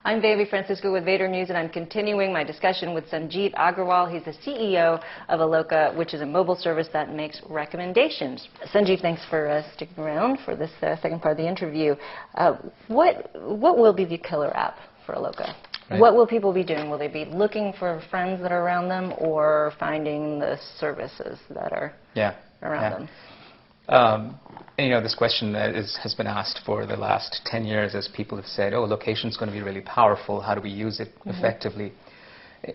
I'm Bailey Francisco with Vader News, and I'm continuing my discussion with Sanjeev Agrawal. He's the CEO of Aloqa, which is a mobile service that makes recommendations. Sanjeev, thanks for sticking around for this second part of the interview. What will be the killer app for Aloqa? Right. What will people be doing? Will they be looking for friends that are around them, or finding the services that are around them? You know, this question has been asked for the last 10 years as people have said, oh, location's going to be really powerful. How do we use it effectively?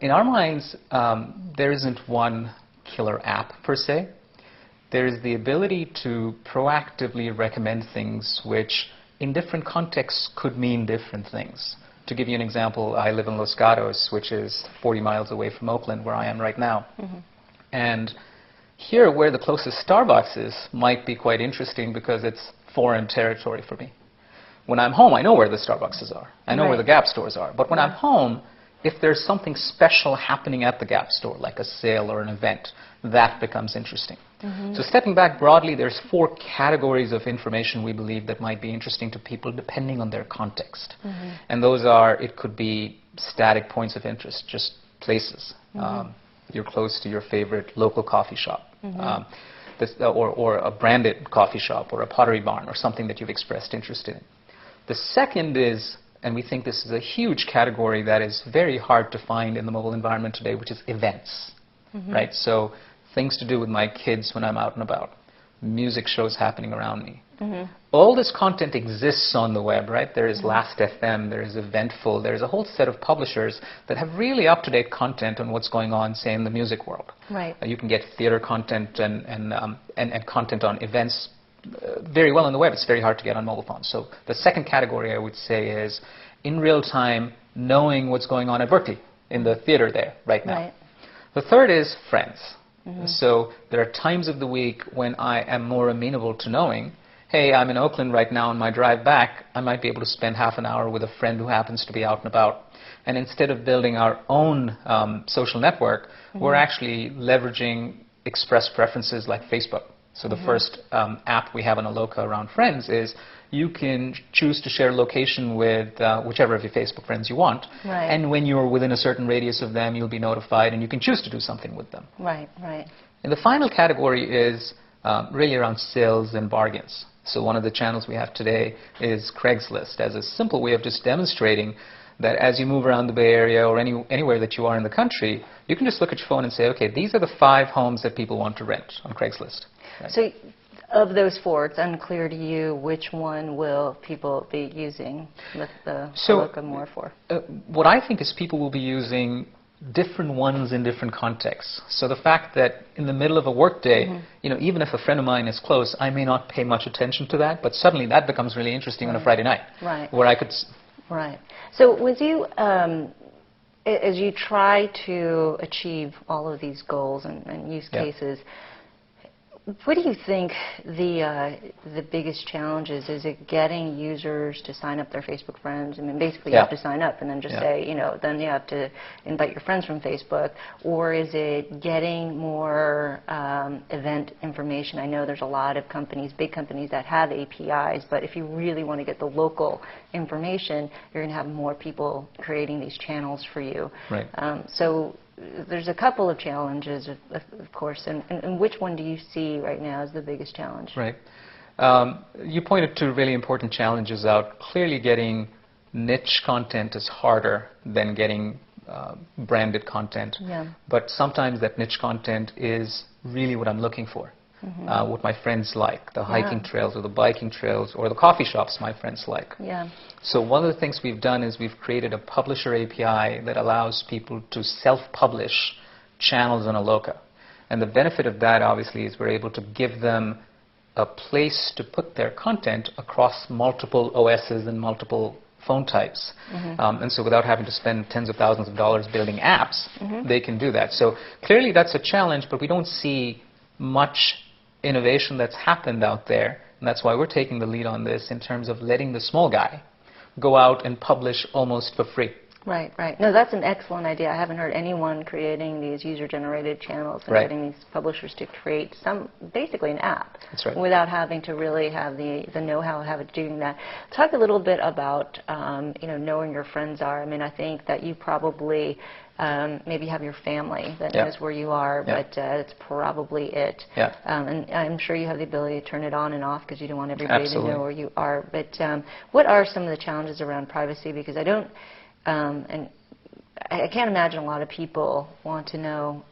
In our minds, there isn't one killer app per se. There is the ability to proactively recommend things which in different contexts could mean different things. To give you an example, I live in Los Gatos, which is 40 miles away from Oakland, where I am right now. And here, where the closest Starbucks is, might be quite interesting because it's foreign territory for me. When I'm home, I know where the Starbucks are. I know where the Gap stores are. But when I'm home, if there's something special happening at the Gap store, like a sale or an event, that becomes interesting. So stepping back broadly, there's 4 categories of information we believe that might be interesting to people depending on their context. And those are, it could be static points of interest, just places. You're close to your favorite local coffee shop. Or a branded coffee shop, or a pottery barn, or something that you've expressed interest in. The second is, and we think this is a huge category that is very hard to find in the mobile environment today, which is events. Right? So things to do with my kids when I'm out and about, music shows happening around me. All this content exists on the web, right? There is Last.fm, there is Eventful, there's a whole set of publishers that have really up-to-date content on what's going on, say, in the music world. You can get theater content and content on events very well on the web. It's very hard to get on mobile phones. So the second category, I would say, is in real time knowing what's going on at Berkeley, in the theater there right now. The third is friends. So there are times of the week when I am more amenable to knowing, hey, I'm in Oakland right now on my drive back, I might be able to spend half an hour with a friend who happens to be out and about. And instead of building our own social network, we're actually leveraging express preferences like Facebook. So the first app we have on Aloqa around friends is you can choose to share location with whichever of your Facebook friends you want. And when you're within a certain radius of them, you'll be notified, and you can choose to do something with them. And the final category is really around sales and bargains. So one of the channels we have today is Craigslist, as a simple way of just demonstrating that as you move around the Bay Area or anywhere that you are in the country, you can just look at your phone and say, okay, these are the 5 homes that people want to rent on Craigslist. So of those 4, it's unclear to you which one will people be using the Aloqa more for? What I think is people will be using different ones in different contexts. So the fact that in the middle of a workday, you know, even if a friend of mine is close, I may not pay much attention to that, but suddenly that becomes really interesting on a Friday night, where I could. So with you, as you try to achieve all of these goals and use cases, what do you think the biggest challenge is? Is it getting users to sign up their Facebook friends? I mean, basically you have to sign up and then just say, you know, then you have to invite your friends from Facebook. Or is it getting more event information? I know there's a lot of companies, big companies, that have APIs, but if you really want to get the local information, you're going to have more people creating these channels for you. So there's a couple of challenges, of course, and which one do you see right now as the biggest challenge? You pointed to really important challenges out. Clearly getting niche content is harder than getting branded content, but sometimes that niche content is really what I'm looking for. What my friends like, the hiking trails or the biking trails or the coffee shops my friends like. So one of the things we've done is we've created a publisher API that allows people to self-publish channels on Aloqa. And the benefit of that, obviously, is we're able to give them a place to put their content across multiple OSs and multiple phone types. And so without having to spend tens of thousands of dollars building apps, they can do that. So clearly that's a challenge, but we don't see much innovation that's happened out there, and that's why we're taking the lead on this in terms of letting the small guy go out and publish almost for free. Right, right. No, that's an excellent idea. I haven't heard anyone creating these user-generated channels and getting these publishers to create basically an app. That's right. Without having to really have the know-how of doing that. Talk a little bit about knowing your friends are. I mean, I think that you probably maybe have your family that knows where you are, but it's probably it. Yeah. And I'm sure you have the ability to turn it on and off because you don't want everybody to know where you are. But what are some of the challenges around privacy? Because I don't. And I can't imagine a lot of people want to know,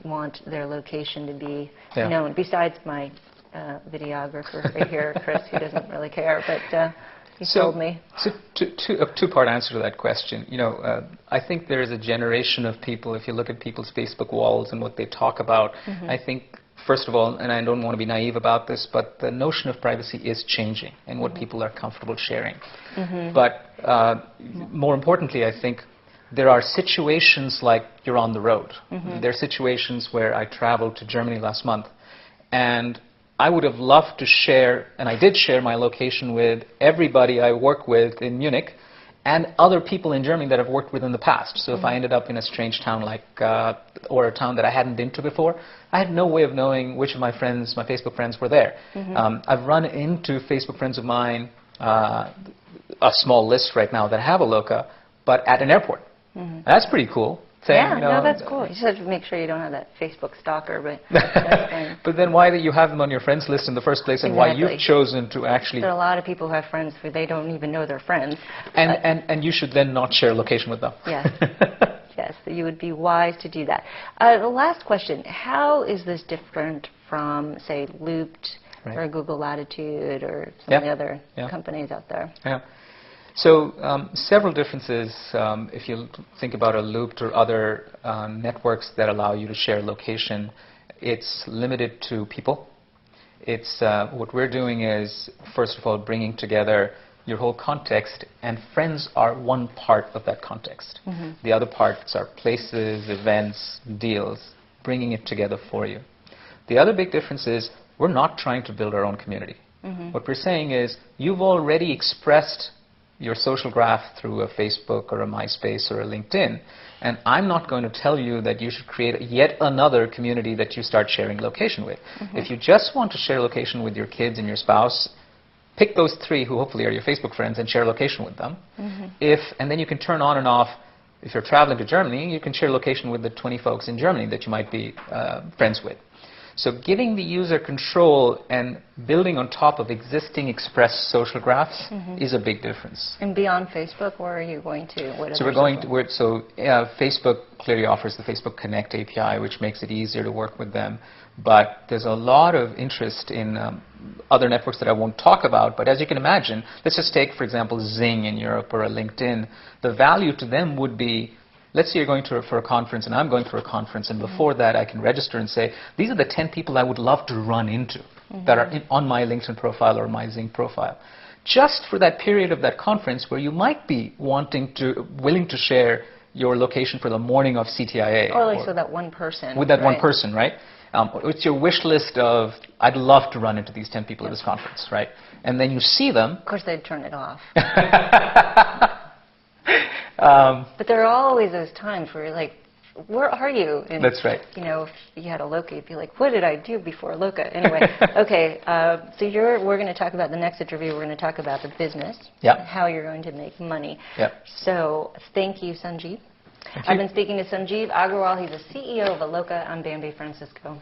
want their location to be known, besides my videographer right here, Chris, who doesn't really care, but he told me. So a two-part answer to that question. I think there is a generation of people, if you look at people's Facebook walls and what they talk about, I think, first of all, and I don't want to be naive about this, but the notion of privacy is changing and what people are comfortable sharing. But more importantly, I think there are situations like you're on the road. There are situations where I traveled to Germany last month, and I would have loved to share, and I did share my location with everybody I work with in Munich and other people in Germany that I've worked with in the past. So if I ended up in a strange town or a town that I hadn't been to before, I had no way of knowing which of my friends, my Facebook friends, were there. I've run into Facebook friends of mine, a small list right now that have Aloqa, but at an airport. That's pretty cool. No, that's cool. You just have to make sure you don't have that Facebook stalker. But but then why that you have them on your friends list in the first place, and why you've chosen to actually... There are a lot of people who have friends who they don't even know they're friends. And you should then not share location with them. Yes. Yes, you would be wise to do that. The last question, how is this different from, say, Loopt or Google Latitude or some of the other companies out there? So several differences if you think about a Loopt or other networks that allow you to share location. It's limited to people. It's what we're doing is, first of all, bringing together your whole context, and friends are one part of that context. The other parts are places, events, deals, bringing it together for you. The other big difference is we're not trying to build our own community. What we're saying is you've already expressed your social graph through a Facebook or a MySpace or a LinkedIn, and I'm not going to tell you that you should create yet another community that you start sharing location with. If you just want to share location with your kids and your spouse, pick those 3 who hopefully are your Facebook friends and share location with them. And then you can turn on and off. If you're traveling to Germany, you can share location with the 20 folks in Germany that you might be friends with. So giving the user control and building on top of existing express social graphs is a big difference. And beyond Facebook, where are you going to? So we're going to, Facebook clearly offers the Facebook Connect API, which makes it easier to work with them. But there's a lot of interest in other networks that I won't talk about. But as you can imagine, let's just take, for example, Zing in Europe or a LinkedIn. The value to them would be, let's say you're going for a conference and I'm going for a conference, and before that I can register and say, these are the 10 people I would love to run into that are on my LinkedIn profile or my Zing profile. Just for that period of that conference where you might be willing to share your location for the morning of CTIA. Or like so that one person. With that one person, right? It's your wish list of, I'd love to run into these 10 people at this conference, right? And then you see them. Of course they'd turn it off. But there are always those times where you're like, where are you? And, that's right. You know, if you had Aloqa, you'd be like, what did I do before Aloqa? Anyway, okay, so we're going to talk about the next interview. We're going to talk about the business, how you're going to make money. So thank you, Sanjeev. I've been speaking to Sanjeev Agarwal. He's the CEO of Aloqa. I'm Bambi Francisco.